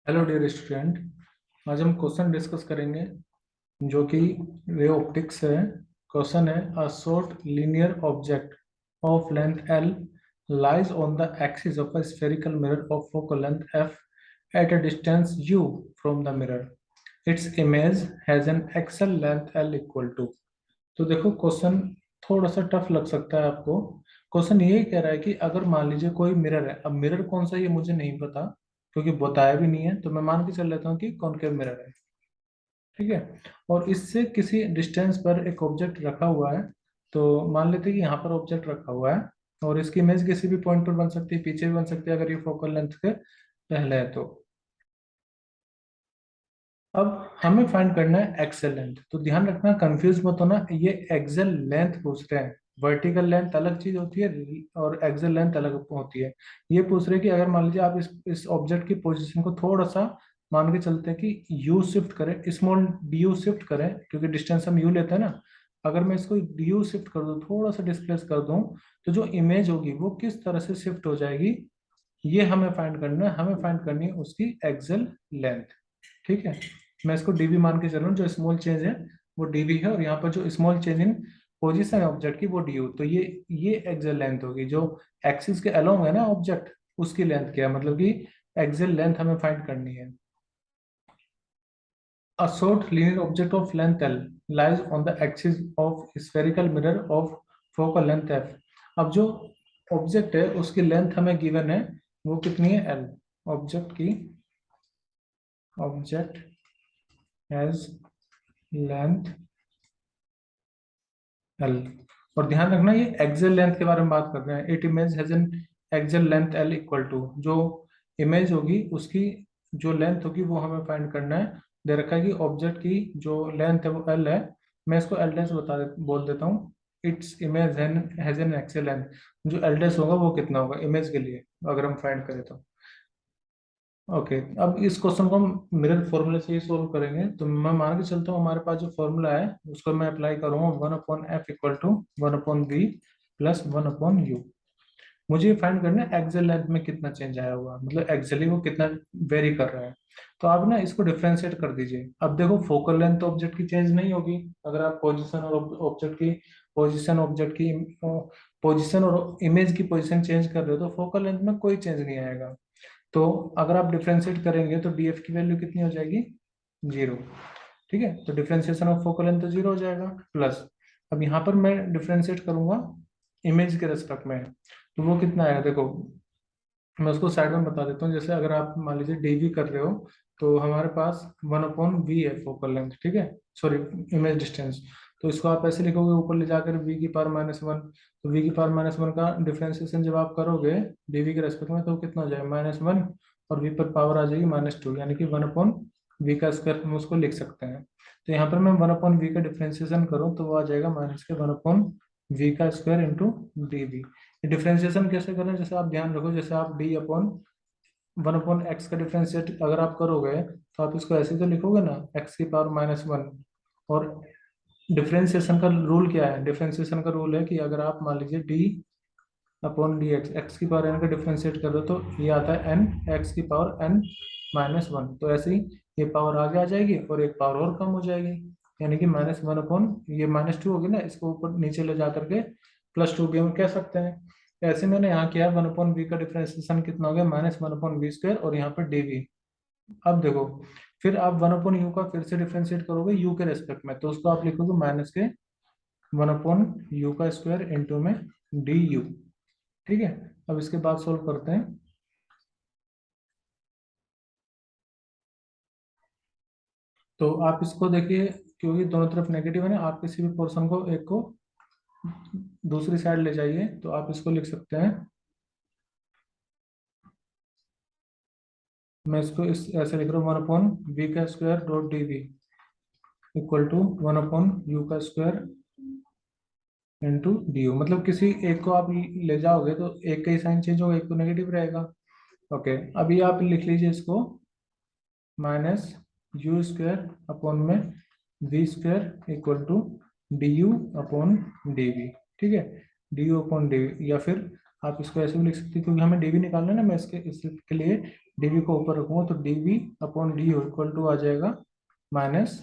Hello dear student. आज हम question discuss करेंगे जो कि रे ऑप्टिक्स है। क्वेश्चन है a short linear object of length L lies on the axis of a spherical mirror of focal length F at a distance u from the mirror. Its image has an axial length l equal to. तो देखो question थोड़ा सा tough लग सकता है आपको। Question ये कह रहा है कि अगर मान लीजिए कोई मिरर है, अब मिरर कौन सा ये मुझे नहीं पता क्योंकि बताया भी नहीं है, तो मैं मान के चल लेता हूँ कि कॉनकेव मिरर है। ठीक है। और इससे किसी डिस्टेंस पर एक ऑब्जेक्ट रखा हुआ है। तो मान लेते हैं कि यहाँ पर ऑब्जेक्ट रखा हुआ है और इसकी इमेज किसी भी पॉइंट पर बन सकती है, पीछे भी बन सकती है अगर ये फोकल लेंथ के पहले है तो। अब हमें फाइंड करना है एक्सेल लेंथ। तो ध्यान रखना, कंफ्यूज मत होना, ये एक्सेल लेंथ पूछ रहे हैं। वर्टिकल लेंथ अलग चीज होती है और एक्सेल लेंथ अलग होती है। ये पूछ रहे हैं कि अगर मान लीजिए आप इस ऑब्जेक्ट की पोजीशन को थोड़ा सा मान के चलते हैं कि यू शिफ्ट करें, स्मॉल डी यू शिफ्ट करें, क्योंकि डिस्टेंस हम यू लेते हैं ना। अगर मैं इसको डी यू शिफ्ट कर दूं, थोड़ा सा डिस्प्लेस कर दूं, तो जो इमेज होगी वो किस तरह से शिफ्ट हो जाएगी, ये हमें फाइंड करना है। हमें फाइंड करनी है उसकी एक्सेल लेंथ। ठीक है। मैं इसको डीबी मान के चल रहा हूँ, जो स्मॉल चेंज है वो डीबी है, और यहाँ पर जो स्मॉल चेंज इन पोजीशन है ऑब्जेक्ट की वो डी यू। तो ये एक्सेल लेंथ होगी जो एक्सिस के अलोंग है ना ऑब्जेक्ट, उसकी लेंथ क्या है, मतलब कि एक्सेल लेंथ हमें फाइंड करनी है। A short linear object of length L lies on the axis of spherical mirror of focal length f। अब जो ऑब्जेक्ट है उसकी लेंथ हमें गिवन है, वो कितनी है L। ऑब्जेक्ट की ऑब्जेक्ट हैज लेंथ L। और ध्यान रखना ये एक्सेल लेंथ के बारे में बात कर रहे हैं। It image has an axial length L equal to, जो इमेज होगी उसकी जो लेंथ होगी वो हमें फाइंड करना है। दे रखा है कि ऑब्जेक्ट की जो लेंथ है वो L है। मैं इसको L डैश बोल देता हूँ। Its image has an axial length, जो L डैश होगा वो कितना होगा इमेज के लिए अगर हम फाइंड करें तो। ओके। अब इस क्वेश्चन को हम मिरर फॉर्मूले से ही सोल्व करेंगे। तो मैं मान के चलता हूँ हमारे पास जो फॉर्मूला है उसको मैं अप्लाई करूंगा, 1/f equal to 1/v plus 1/u। मुझे फाइंड करना है एक्सेल लेंथ में कितना चेंज आया हुआ, मतलब एक्सेली वो कितना वेरी कर रहा है। तो आप ना इसको डिफ्रेंशिएट कर दीजिए। अब देखो फोकल लेंथ तो ऑब्जेक्ट की चेंज नहीं होगी। अगर आप पोजीशन और इमेज की पोजीशन चेंज कर रहे हो तो फोकल लेंथ में कोई चेंज नहीं आएगा। तो अगर आप डिफ्रेंशिएट करेंगे तो डीएफ की वैल्यू कितनी हो जाएगी, 0। ठीक है। तो डिफ्रेंशिएशन ऑफ फोकल लेंथ तो 0 हो जाएगा प्लस। अब यहाँ पर मैं डिफ्रेंशिएट करूंगा इमेज के रेस्पेक्ट में, तो वो कितना आएगा देखो। मैं उसको साइड में बता देता हूँ। जैसे अगर आप मान लीजिए डीवी कर रहे हो तो हमारे पास 1/v है फोकल लेंथ, ठीक है, सॉरी इमेज डिस्टेंस। तो इसको आप ऐसे लिखोगे ऊपर ले जाकर v⁻⁻1। तो v⁻⁻1 का डिफ्रेंसिएशन जब आप करोगे डीवी के रेस्पेक्ट में तो कितना हो जाएगा -1, और v पर पावर आ जाएगी -2, यानी कि 1/v का स्क्वायर हम उसको लिख सकते हैं। तो यहाँ पर मैं 1/v का डिफ्रेंसिएशन करूँ तो वो आ जाएगा -1/v का स्क्वायर इंटू डी। डिफ्रेंशिएशन कैसे करें, जैसे आप ध्यान रखो, जैसे आप डी अपॉन 1/x का डिफ्रेंशिएट अगर आप करोगे तो आप इसको ऐसे तो लिखोगे ना, x⁻⁻1। और डिफ्रेंशिएशन का रूल क्या है, डिफ्रेंशिएशन का रूल है कि अगर आप मान लीजिए डी अपॉन डी एक्स की पावर n का डिफ्रेंशिएट कर दो तो ये आता है n x की पावर n-1। तो ऐसे ही ये पावर आगे आ जाएगी और एक पावर और कम हो जाएगी, यानी कि -1 अपॉन ये -2 होगी ना, इसको ऊपर नीचे ले जा करके +2 भी हम कह सकते हैं। ऐसे मैंने यहाँ किया 1/v का डिफ्रेंशिएशन कितना हो गया -1/v², और यहाँ पर dv। अब देखो फिर आप 1/u का फिर से डिफ्रेंशिएट करोगे u के रेस्पेक्ट में, तो उसको आप लिखोगे माइनस के 1/u का स्क्वायर इंटू में du। ठीक है। अब इसके बाद सोल्व करते हैं। तो आप इसको देखिए, क्योंकि दोनों तरफ नेगेटिव है ना, आप किसी भी पोर्शन को एक को दूसरी साइड ले जाइए तो आप इसको लिख सकते हैं। मैं इसको ऐसे लिख रहा हूँ 1/v का square dot D we equal to 1/u का स्क्वायर इंटू डी यू। मतलब किसी एक को आप ले जाओगे तो एक का ही साइन चेंज होगा, एक तो नेगेटिव रहेगा। ओके। अभी आप लिख लीजिए इसको -u² अपॉन में v² equal to D U upon D V. ठीक है। D U upon D V, या फिर आप इसको ऐसे भी लिख सकते हैं, क्योंकि हमें डीवी निकालना है ना, मैं इसके लिए डीवी को ऊपर रखूंगा, तो d v upon d equal to आ जाएगा minus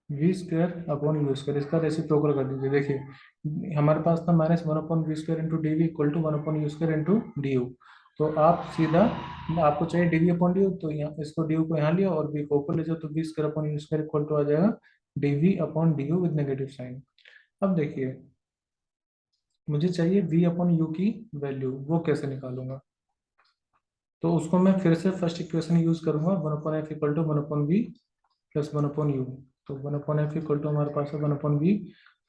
v square upon u square. इसका रेसिप्रोकल कर दीजिए। देखिए हमारे पास था minus one upon we square into d we equal to one upon u square into d u. तो आप सीधा, आपको चाहिए d we upon D u, तो यहाँ इसको डी यू को यहाँ लिया और वी को ऊपर ले जाओ, तो v square upon u square equal to आ जाएगा d we upon D u with negative sign. अब देखिए मुझे चाहिए वी अपॉन यू की वैल्यू, वो कैसे निकालूंगा? तो उसको मैं फिर से फर्स्ट इक्वेशन यूज करूंगा, one upon F equal to one upon we plus one upon u. तो one upon F equal to हमारे पास है one upon we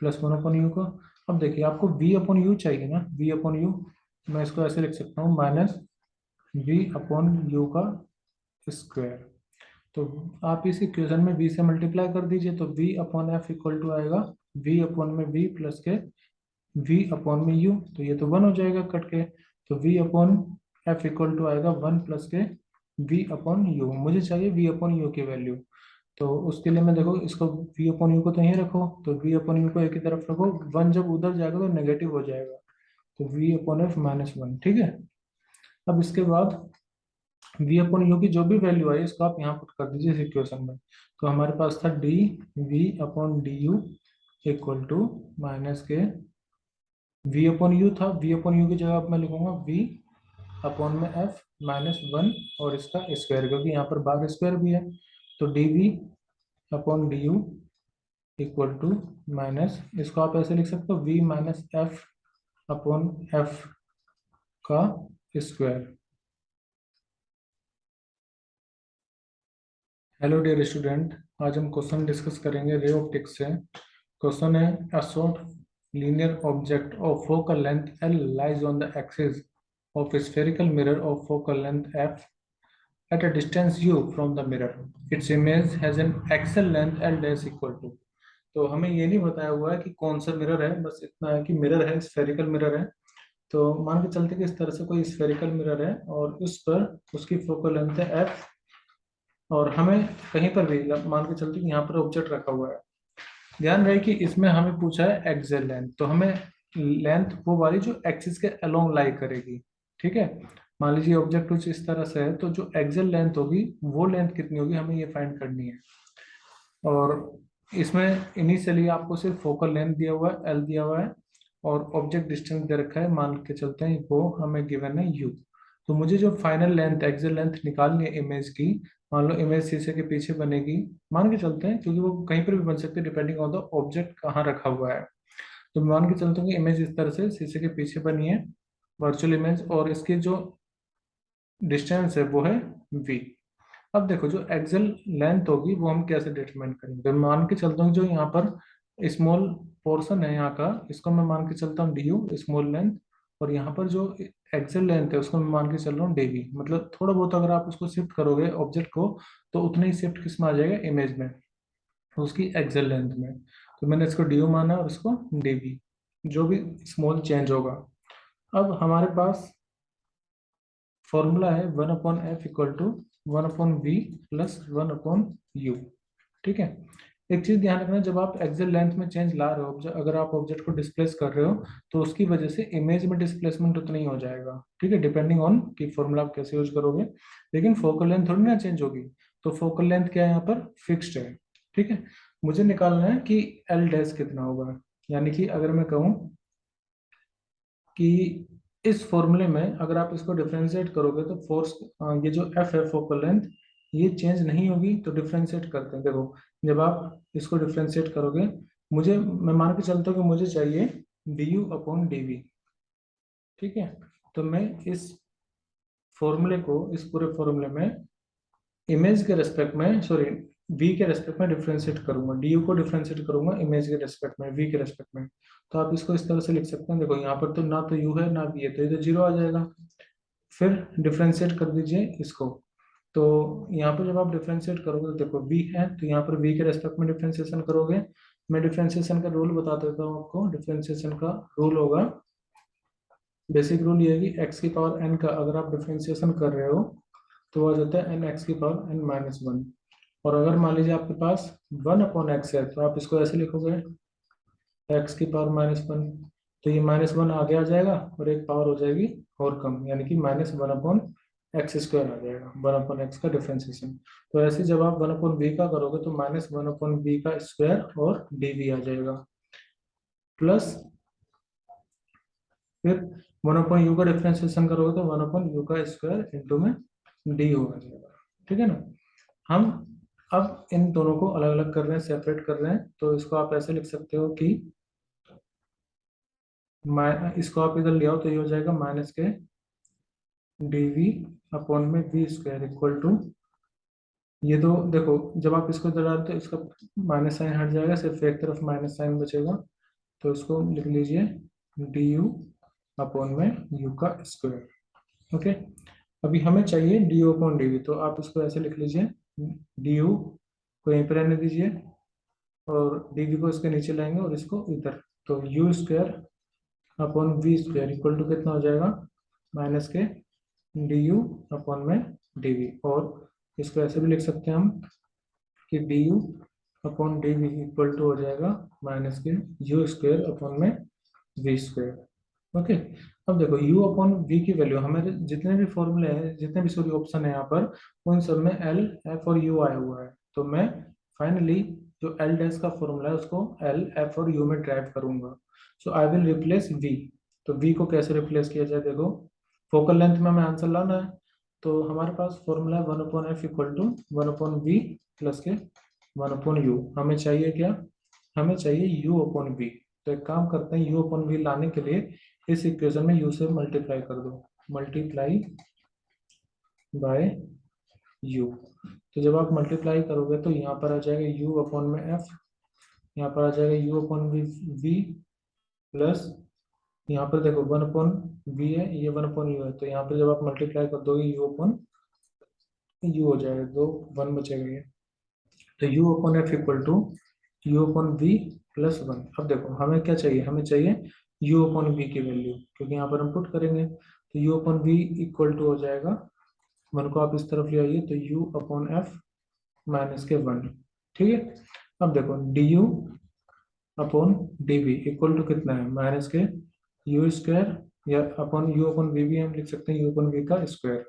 plus one upon you का। अब देखिए आपको वी अपॉन यू चाहिए ना, वी अपॉन यू, मैं इसको ऐसे लिख सकता हूँ माइनस वी अपॉन यू का स्क्वायर। तो आप इस इक्वेशन में v से मल्टीप्लाई कर दीजिए, तो v upon F equal to आएगा v अपॉन में v प्लस के v अपॉन में u, तो ये तो वन हो जाएगा कट के। तो v upon F equal to आएगा वन प्लस के v अपॉन u। मुझे चाहिए v अपॉन u की वैल्यू, तो उसके लिए मैं देखो इसको v अपॉन यू को तो यहीं रखो, तो v अपॉन यू को एक ही तरफ रखो, वन जब उधर जाएगा तो नेगेटिव हो जाएगा, तो v upon F minus one. ठीक है, अब इसके बाद v अपॉन यू की जो भी वैल्यू आई इसको आप यहाँ पुट कर दीजिए इस इक्वेशन में। तो हमारे पास था D we upon D U equal to minus के v अपॉन यू था, v अपॉन यू की जगह अब मैं लिखूंगा v अपॉन में f माइनस वन और इसका स्क्वायर, क्योंकि यहाँ पर बाहर स्क्वायर भी है। तो D we upon D U equal to minus, इसको आप ऐसे लिख सकते हो v minus F upon F का स्क्वायर। हेलो डियर स्टूडेंट, आज हम क्वेश्चन डिस्कस करेंगे रे ऑप्टिक्स से। क्वेश्चन है a sort linear object of focal length L lies on the axis of a spherical mirror of focal length f at a distance u from the mirror. Its image has an axial length L dash equal to। तो हमें ये नहीं बताया हुआ है कि कौन सा मिरर है, बस इतना है कि मिरर है, स्फेरिकल मिरर है। तो मान के चलते कि इस तरह से कोई स्फेरिकल मिरर है और उस पर उसकी फोकल लेंथ है f, और हमें कहीं पर भी मान के चलते कि यहाँ पर ऑब्जेक्ट रखा हुआ है। ध्यान रहे कि इसमें हमें पूछा है एक्सियल लेंथ, तो हमें लेंथ वो वाली जो एक्सिस के अलोंग लाई करेगी। ठीक है, मान लीजिए ऑब्जेक्ट कुछ इस तरह से है, तो जो एक्सियल लेंथ होगी वो लेंथ कितनी होगी हमें ये फाइंड करनी है। और इसमें इनिशियली आपको सिर्फ फोकल लेंथ दिया हुआ है, एल दिया हुआ है, और ऑब्जेक्ट डिस्टेंस दे रखा है, मान के चलते हैं वो हमें गिवन है यू। तो मुझे जो फाइनल लेंथ एक्सियल लेंथ निकालनी है इमेज की, मान लो इमेज शीशे के पीछे बनेगी, मान के चलते हैं, क्योंकि वो कहीं पर भी बन सकती है डिपेंडिंग ऑन द ऑब्जेक्ट कहाँ रखा हुआ है। तो मान के चलते हैं कि इमेज इस तरह से शीशे के पीछे बनी है, वर्चुअल इमेज, और इसकी जो डिस्टेंस है वो है v। अब देखो जो एक्सेल लेंथ होगी वो हम कैसे डिटरमाइन करेंगे, तो मान के चलता हूँ जो यहाँ पर स्मॉल पोर्शन है यहाँ का, इसको मैं मान के चलता हूँ डी यू स्मॉल लेंथ, और यहाँ पर जो एक्सेल लेंथ है उसको मैं मान के चल रहा हूँ डी वी। मतलब थोड़ा बहुत अगर आप उसको शिफ्ट करोगे ऑब्जेक्ट को, तो उतना ही शिफ्ट किस में आ जाएगा, इमेज में, उसकी एक्सेल लेंथ में। तो मैंने इसको डी यू माना और इसको डी वी, जो भी स्मॉल चेंज होगा। अब हमारे पास फॉर्मूला है one upon F equal to one upon we plus one upon U. ठीक है, एक चीज ध्यान रखना, जब आप एक्सेल लेंथ में चेंज ला रहे हो, अगर आप ऑब्जेक्ट को डिस्प्लेस कर रहे हो, तो उसकी वजह से इमेज में डिस्प्लेसमेंट उतना ही हो जाएगा। ठीक है, डिपेंडिंग ऑन कि फॉर्मूला आप कैसे यूज करोगे, लेकिन फोकल लेंथ थोड़ी ना चेंज होगी। तो फोकल लेंथ क्या है यहाँ पर, फिक्स्ड है। ठीक है, मुझे निकालना है कि एल डैश कितना होगा, यानी कि अगर मैं कहूँ कि इस फॉर्मूले में अगर आप इसको डिफरेंशिएट करोगे तो फोर्स, ये जो एफ है फोकल लेंथ, ये चेंज नहीं होगी। तो डिफरेंशिएट करते हैं, देखो जब आप इसको डिफरेंशिएट करोगे, मैं मान के चलता हूँ कि मुझे चाहिए D U upon D V. ठीक है, तो मैं इस फॉर्मूले को, इस पूरे फॉर्मूले में इमेज के रेस्पेक्ट में, सॉरी v के रेस्पेक्ट में डिफरेंशिएट करूंगा, du को डिफरेंशिएट करूंगा इमेज के रेस्पेक्ट में, v के रेस्पेक्ट में। तो आप इसको इस तरह से लिख सकते हैं, देखो यहाँ पर तो ना तो u है ना v है, तो ये तो जीरो आ जाएगा। फिर डिफरेंशिएट कर दीजिए इसको, तो यहाँ पर जब आप डिफरेंशिएट करोगे तो देखो v है, तो यहाँ पर v के रेस्पेक्ट में डिफरेंशिएशन करोगे। मैं डिफरेंशिएशन का रूल बता देता हूँ आपको। डिफरेंशिएशन का रूल होगा, बेसिक रूल ये है कि x की पावर n का अगर आप डिफरेंशिएशन कर रहे हो तो वो आ जाता है एन एक्स की पावर n माइनस वन। और अगर मान लीजिए आपके पास वन अपॉन एक्स है, तो आप इसको ऐसे लिखोगे एक्स की पावर माइनस वन। तो ये -1 आगे आ जाएगा और एक पावर हो जाएगी और कम, यानी कि -1/x² आ जाएगा, 1/x का डिफ्रेंसिएशन। तो ऐसे जब आप 1/v का करोगे तो -1/v का स्क्वायर और dv आ जाएगा, प्लस फिर 1/u का डिफ्रेंसिएशन करोगे तो 1/u का स्क्वायर इंटू में du आ जाएगा। ठीक है ना। हम अब इन दोनों को अलग अलग कर रहे हैं, सेपरेट कर रहे हैं, तो इसको आप ऐसे लिख सकते हो कि इसको आप इधर ले आओ तो ये हो जाएगा माइनस के dv अपॉन में v स्क्वायर इक्वल टू, ये दो देखो जब आप इसको इधर डालते हो इसका माइनस साइन हट जाएगा, सिर्फ एक तरफ माइनस साइन बचेगा, तो इसको लिख लीजिए du अपॉन में u का स्क्वायर। ओके, अभी हमें चाहिए du अपॉन dv, तो आप इसको ऐसे लिख लीजिए, du को यहीं पर रहने दीजिए और dv को इसके नीचे लाएंगे और इसको इधर, तो u square upon we square equal to कितना हो जाएगा, माइनस के du अपॉन में dv, और इसको ऐसे भी लिख सकते हैं हम कि du upon dv equal to हो जाएगा माइनस के u स्क्वायर अपॉन में v स्क्वायर। ओके, अब देखो u अपॉन v की वैल्यू हमारे जितने भी फॉर्मूले हैं, जितने भी सॉरी ऑप्शन है यहाँ पर, उन सब में l, f और u आया हुआ है, तो मैं फाइनली जो l डैश का फॉर्मूला है उसको l, f और u में ड्राइव करूंगा। सो आई विल रिप्लेस v। तो v को कैसे रिप्लेस किया जाए, देखो फोकल लेंथ में हमें आंसर लाना है, तो हमारे पास फॉर्मूला है 1/f equal to 1/v plus के 1/u। हमें चाहिए क्या, हमें चाहिए u अपॉन v। तो एक काम करते हैं, u अपॉन v लाने के लिए इस इक्वेशन में u से मल्टीप्लाई कर दो, मल्टीप्लाई बाय u। तो जब आप मल्टीप्लाई करोगे तो यहाँ पर आ जाएगा u अपॉन में f, यहाँ पर आ जाएगा u अपॉन v प्लस यहाँ पर देखो 1/v है, ये 1/u है, तो यहाँ पर जब आप मल्टीप्लाई कर दोगे u अपॉन u हो जाएगा, दो 1 बचेगा ये, तो u upon f equal to u upon v plus 1। अब देखो हमें क्या चाहिए, हमें चाहिए u अपॉन v की वैल्यू, क्योंकि यहाँ पर हम पुट करेंगे, तो u upon v equal to हो जाएगा 1 को आप इस तरफ ले आइए, तो u अपॉन f माइनस के 1। ठीक है, अब देखो du upon dv equal to कितना है, माइनस के u स्क्वायर, या अपॉन u अपॉन v भी हम लिख सकते हैं u अपॉन v का स्क्वायर।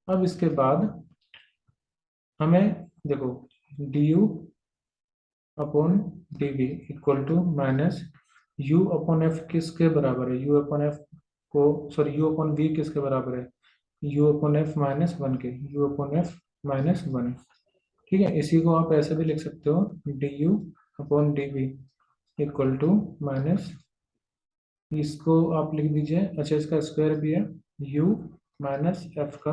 अब इसके बाद हमें देखो du upon dv equal to minus u upon f किसके बराबर है, u अपॉन f को सॉरी u अपॉन v किसके बराबर है, u अपॉन f माइनस 1 के, u अपॉन f माइनस 1। ठीक है, इसी को आप ऐसे भी लिख सकते हो du upon dv equal to minus, इसको आप लिख दीजिए, अच्छा इसका स्क्वायर भी है, u माइनस f का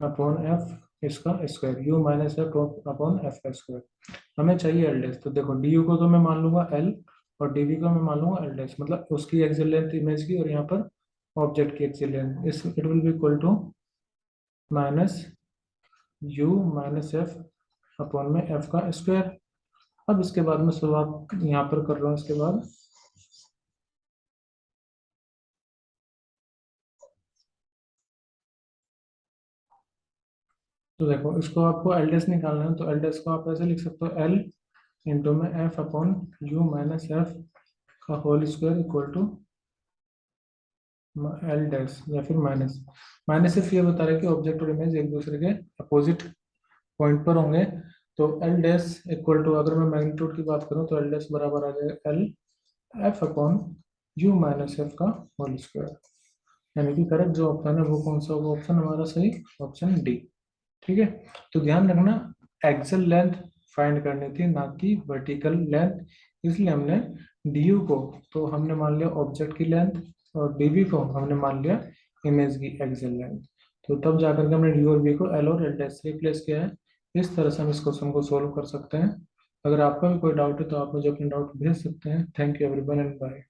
अपॉन f इसका square, u minus f upon f का स्क्वायर। हमें चाहिए एल डैश, तो देखो du को तो मैं मान लूंगा l और dv को मैं मान लूंगा एल डैश, मतलब उसकी एक्सियल लेंथ इमेज की और यहाँ पर ऑब्जेक्ट की एक्सियल लेंथ, इस it will be equal to minus u minus f upon में f का स्क्वायर। अब इसके बाद में शुरुआत यहाँ पर कर रहा हूँ, इसके बाद तो देखो इसको आपको एल डैश निकालना है, तो एल डैश को आप ऐसे लिख सकते हो l इंटू में f अपॉन u माइनस f का whole square equal to L dash, या फिर माइनस, माइनस सिर्फ ये बता रहा है कि ऑब्जेक्ट और इमेज एक दूसरे के अपोजिट पॉइंट पर होंगे। तो एल डैश इक्वल टू, अगर मैं मैग्नीट्यूड की बात करूं तो एल डैश बराबर आ जाएगा L F upon you minus F का होल स्क्वायर, यानी कि करेक्ट जो ऑप्शन है वो कौन सा होगा, ऑप्शन हमारा सही ऑप्शन डी। ठीक है, तो ध्यान रखना एक्सल लेंथ फाइंड करनी थी, ना कि वर्टिकल लेंथ, इसलिए हमने डी को तो हमने मान लिया ऑब्जेक्ट की लेंथ और डीवी को हमने मान लिया इमेज की एक्सल लेंथ। तो तब जाकर के हमने डी और वी को एल और एल डैश से रिप्लेस किया है। इस तरह से हम इस क्वेश्चन को सोल्व कर सकते हैं। अगर आपका भी कोई डाउट है तो आप मुझे अपने डाउट भेज सकते हैं। Thank you everyone and bye.